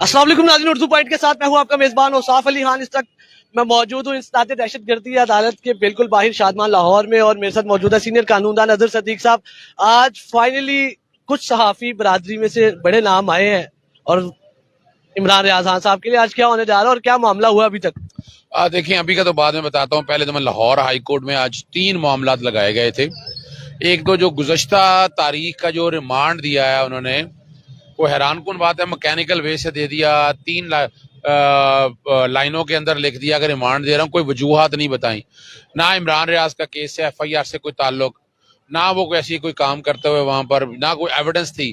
अस्सलाम वालेकुम नाज़रीन, उर्दू पॉइंट के साथ मैं हूं आपका मेजबान औसाफ अली खान। इस वक्त मैं मौजूद हूं इंसदाद दहशतगर्दी अदालत के बिल्कुल बाहर शादमान लाहौर में, और मेरे साथ मौजूद है सीनियर कानूनदान अजहर सदीक साहब। आज फाइनली कुछ सहाफ़ी बरादरी में से बड़े नाम आए हैं, और इमरान रियाज खान साहब के लिए आज क्या होने जा रहा है और क्या मामला हुआ अभी तक? देखिए, अभी का तो बाद में बताता हूँ। पहले तो मैं लाहौर हाई कोर्ट में आज 3 मामलात लगाए गए थे। एक तो जो गुज़श्ता तारीख का जो रिमांड दिया है उन्होंने, वो हैरानकुन बात है, मैकेनिकल वे से दे दिया। 3 लाइनों के अंदर लिख दिया कि रिमांड दे रहा हूँ, कोई वजूहात नहीं बताई। ना इमरान रियाज का केस है, FIR से कोई ताल्लुक, ना वो ऐसी कोई काम करते हुए वहां पर, ना कोई एविडेंस थी।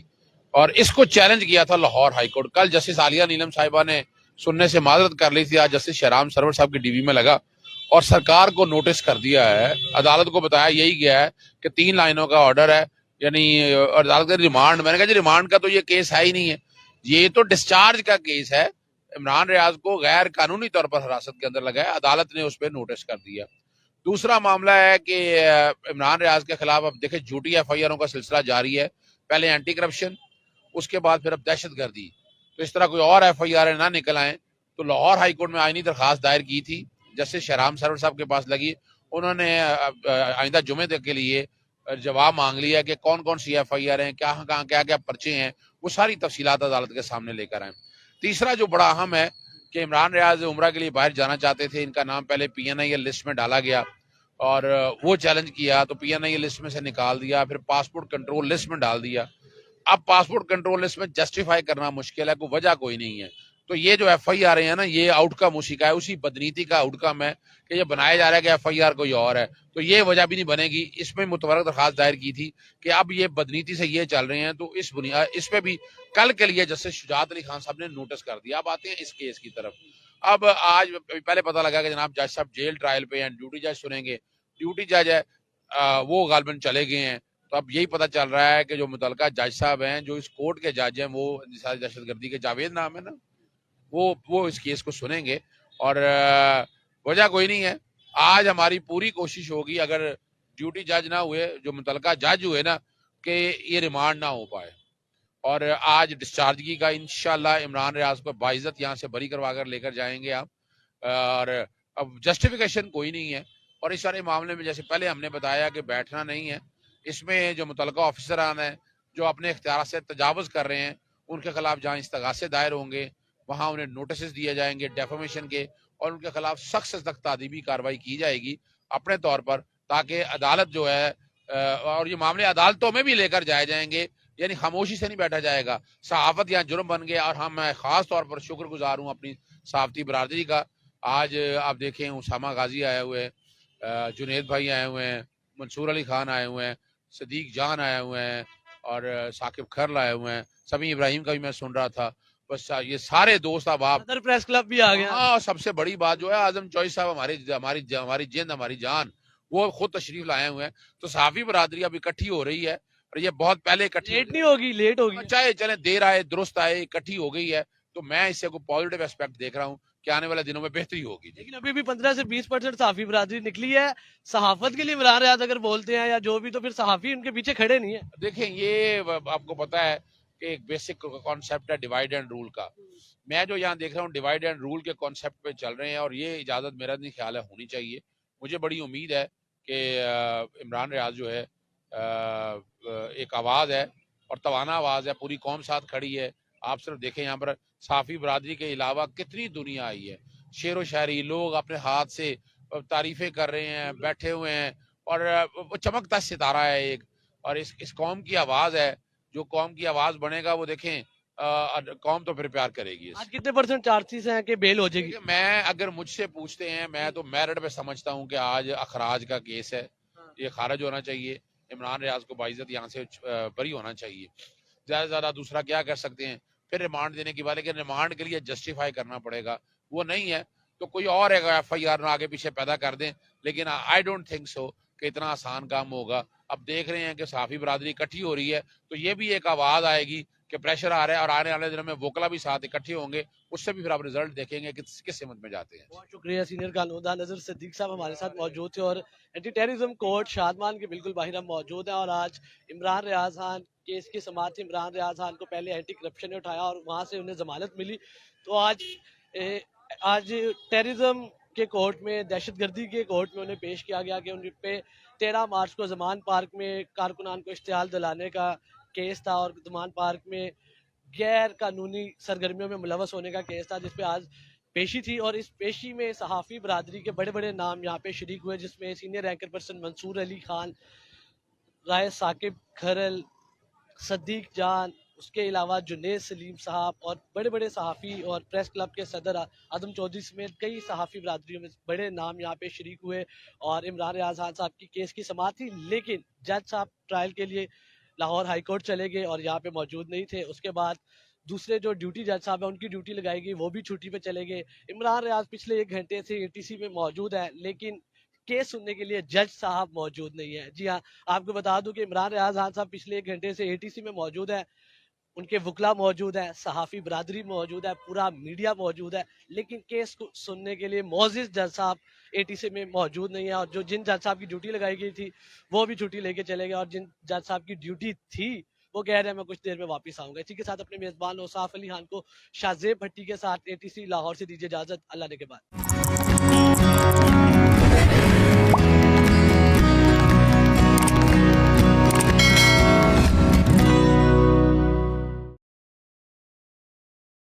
और इसको चैलेंज किया था लाहौर हाई कोर्ट। कल जस्टिस आलिया नीलम साहिबा ने सुनने से माजरत कर ली थी। आज जस्टिस शहराम सरवर साहब की डीवी में लगा और सरकार को नोटिस कर दिया है, अदालत को बताया यही गया है कि 3 लाइनों का ऑर्डर है, यानी अदालत का रिमांड। मैंने कहा जी, रिमांड का तो ये केस है ही नहीं है, ये तो डिस्चार्ज का केस है। इमरान रियाज को गैर कानूनी तौर पर हिरासत के अंदर लगाया, अदालत ने उस पर नोटिस कर दिया। दूसरा मामला है कि इमरान रियाज के खिलाफ अब देखे झूठी FIRों का सिलसिला जारी है। पहले एंटी करप्शन, उसके बाद फिर अब दहशतगर्दी। तो इस तरह कोई और FIR ना निकल आए, तो लाहौर हाई कोर्ट में आईनी दरखास्त दायर की थी, जस्टिस शहराम सरवर साहब के पास लगी। उन्होंने आइंदा जुमे तक के लिए जवाब मांग लिया कि कौन कौन सी FIR हैं, कहाँ कहाँ क्या क्या पर्चे हैं, वो सारी तफसीलात अदालत के सामने लेकर आए। तीसरा जो बड़ा अहम है कि इमरान रियाज उम्रा के लिए बाहर जाना चाहते थे, इनका नाम पहले PNI लिस्ट में डाला गया और वो चैलेंज किया तो PNI लिस्ट में से निकाल दिया, फिर पासपोर्ट कंट्रोल लिस्ट में डाल दिया। अब पासपोर्ट कंट्रोल लिस्ट में जस्टिफाई करना मुश्किल है, कोई वजह कोई नहीं है। तो ये जो FIR है ना, ये आउटकम उसी का है, उसी बदनीति का आउटकम है कि ये बनाया जा रहा है कि FIR कोई और है, तो ये वजह भी नहीं बनेगी। इसमें मुतवरक दरखास्त दायर की थी कि अब ये बदनीति से ये चल रहे हैं, तो इस पे भी कल के लिए जस्टिस शुजात अली खान साहब ने नोटिस कर दिया। अब आते हैं इस केस की तरफ। अब आज पहले पता लगा कि जनाब जज साहब जेल ट्रायल पे हैं, ड्यूटी जज सुनेंगे। ड्यूटी जज है वो गालबन चले गए हैं। तो अब यही पता चल रहा है कि जो मुतलका जज साहब हैं, जो इस कोर्ट के जज हैं, वो निसार दहशतगर्दी के जावेद नाम है ना, वो इस केस को सुनेंगे। और वजह कोई नहीं है। आज हमारी पूरी कोशिश होगी, अगर ड्यूटी जज ना हुए, जो मुतलका जज हुए ना, कि ये रिमांड ना हो पाए। और आज डिस्चार्जगी का इंशाल्लाह इमरान रियाज को बाइज्जत यहाँ से बरी करवा कर लेकर जाएंगे आप। और अब जस्टिफिकेशन कोई नहीं है। और इस सारे मामले में जैसे पहले हमने बताया कि बैठना नहीं है, इसमें जो मुतलका ऑफिसरान है जो अपने इख्तियार से तजावुज कर रहे हैं, उनके खिलाफ जहाँ इस्तगासे दायर होंगे, वहाँ उन्हें नोटिस दिए जाएंगे डेफेमेशन के, और उनके खिलाफ सख्त से सख्त तादीबी कार्रवाई की जाएगी अपने तौर पर, ताकि अदालत जो है और ये मामले अदालतों में भी लेकर जाए जाएंगे, यानी खामोशी से नहीं बैठा जाएगा। सहाफत यहाँ जुर्म बन गया, और हम मैं खास तौर पर शुक्रगुजार हूँ अपनी सहाफती बरादरी का। आज आप देखें, उसामा गाजी आए हुए हैं, जुनेद भाई आए हुए हैं, मंसूर अली खान आए हुए हैं, सदीक जान आए हुए हैं, और साकिब खरल आए हुए हैं, समी इब्राहिम का भी मैं सुन रहा था। बस ये सारे दोस्त अब आप सदर प्रेस क्लब भी आ गया। हाँ, सबसे बड़ी बात जो है, आजम चौधरी साहब हमारी हमारी हमारी जिंद हमारी जान, वो खुद तशरीफ लाए हुए हैं। तो सहाफी बरादरी अब इकट्ठी हो रही है, और ये बहुत पहले इकट्ठी लेट नहीं होगी, लेट होगी। चाहे चले देर आए दुरुस्त आए, इकट्ठी हो गई है। तो मैं इससे को पॉजिटिव एस्पेक्ट देख रहा हूँ कि आने वाले दिनों में बेहतरी होगी। लेकिन अभी भी 15 से 20% सहाफी बरादरी निकली है। सहाफत के लिए इमरान रियाज अगर बोलते हैं या जो भी, तो फिर सहाफी उनके पीछे खड़े नहीं है। देखें, ये आपको पता है कि एक बेसिक कॉन्सेप्ट है डिवाइड एंड रूल का। मैं जो यहाँ देख रहा हूँ, डिवाइड एंड रूल के कॉन्सेप्ट पे चल रहे हैं, और ये इजाजत मेरा नहीं ख्याल है होनी चाहिए। मुझे बड़ी उम्मीद है कि इमरान रियाज जो है एक आवाज है, और तवाना आवाज है, पूरी कौम साथ खड़ी है। आप सिर्फ देखें, यहाँ पर साफी बरादरी के अलावा कितनी दुनिया आई है, शेर व शायरी लोग अपने हाथ से तारीफें कर रहे हैं, बैठे हुए हैं, और वो चमकता सितारा है एक। और इस कौम की आवाज है, जो कौम की आवाज बनेगा, वो देखें कौम तो फिर प्यार करेगी। आज कितने % चांसेस हैं कि बेल हो जाएगी? मैं, अगर मुझसे पूछते हैं, मैं तो मेरिट पे समझता हूँ कि आज अखराज का केस है, ये खारिज होना चाहिए। इमरान रियाज को बाइज्जत यहाँ से बरी होना चाहिए। ज्यादा से ज्यादा दूसरा क्या कर सकते हैं, फिर रिमांड देने की बात, लेकिन रिमांड के लिए जस्टिफाई करना पड़ेगा। वो नहीं है तो कोई और FIR ना आगे पीछे पैदा कर दें, लेकिन आई डोंट थिंक सो कि इतना आसान काम होगा। अब देख रहे हैं कि सहाफी बरादरी इकट्ठी हो रही है, तो ये भी एक आवाज आएगी कि प्रेशर आ रहा है और आने वाले दिनों में वोकला भी साथ इकट्ठे होंगे, उससे भी फिर आप रिजल्ट देखेंगे कि किस हिम्मत में जाते हैं। बहुत शुक्रिया सीनियर कानूनदान नजर सदीक साहब हमारे साथ मौजूद थे और एंटी टेररिज्म कोर्ट शादमान के बिल्कुल बाहर हम मौजूद हैं और आज इमरान रियाज खान केस की समाअत थी। इमरान रियाज खान को पहले एंटी करप्शन ने उठाया और वहां से उन्हें जमानत मिली। तो आज टेररिज्म के कोर्ट में, दहशतगर्दी के कोर्ट में उन्हें पेश किया गया कि उन पे 13 मार्च को जमान पार्क में कारकुनान को इश्तिहाल दिलाने का केस था और जमान पार्क में गैर कानूनी सरगर्मियों में मुलवस होने का केस था, जिसपे आज पेशी थी। और इस पेशी में सहाफ़ी बरादरी के बड़े बड़े नाम यहाँ पे शरीक हुए, जिसमें senior anchor person Mansoor Ali Khan, Rai Saqib Kharal, Sadiq Jan, उसके अलावा जुनेद सलीम साहब और बड़े बड़े सहाफ़ी और प्रेस क्लब के सदर आदम चौधरी समेत कई सहाफ़ी बरादरियों में बड़े नाम यहाँ पे शरीक हुए और इमरान रियाज खान साहब की केस की समाअत थी। लेकिन जज साहब ट्रायल के लिए लाहौर हाई कोर्ट चले गए और यहाँ पे मौजूद नहीं थे। उसके बाद दूसरे जो ड्यूटी जज साहब है उनकी ड्यूटी लगाई गई, वो भी छुट्टी पे चले गए। इमरान रियाज पिछले 1 घंटे से एटीसी में मौजूद है, लेकिन केस सुनने के लिए जज साहब मौजूद नहीं है। जी हाँ, आपको बता दूं कि इमरान रियाज खान साहब पिछले 1 घंटे से एटीसी में मौजूद है, उनके वकला मौजूद है, सहाफ़ी बरादरी मौजूद है, पूरा मीडिया मौजूद है, लेकिन केस को सुनने के लिए मोअज़्ज़िज़ जज साहब एटीसी में मौजूद नहीं है। और जो जिन जज साहब की ड्यूटी लगाई गई थी वो भी छुट्टी लेके चले गए और जिन जज साहब की ड्यूटी थी वो कह रहे हैं मैं कुछ देर में वापस आऊंगा। इसी के साथ अपने मेजबान औसाफ अली खान को शाहजेब भट्टी के साथ एटीसी लाहौर से दीजिए इजाजत। अल्लाह ने के बाद।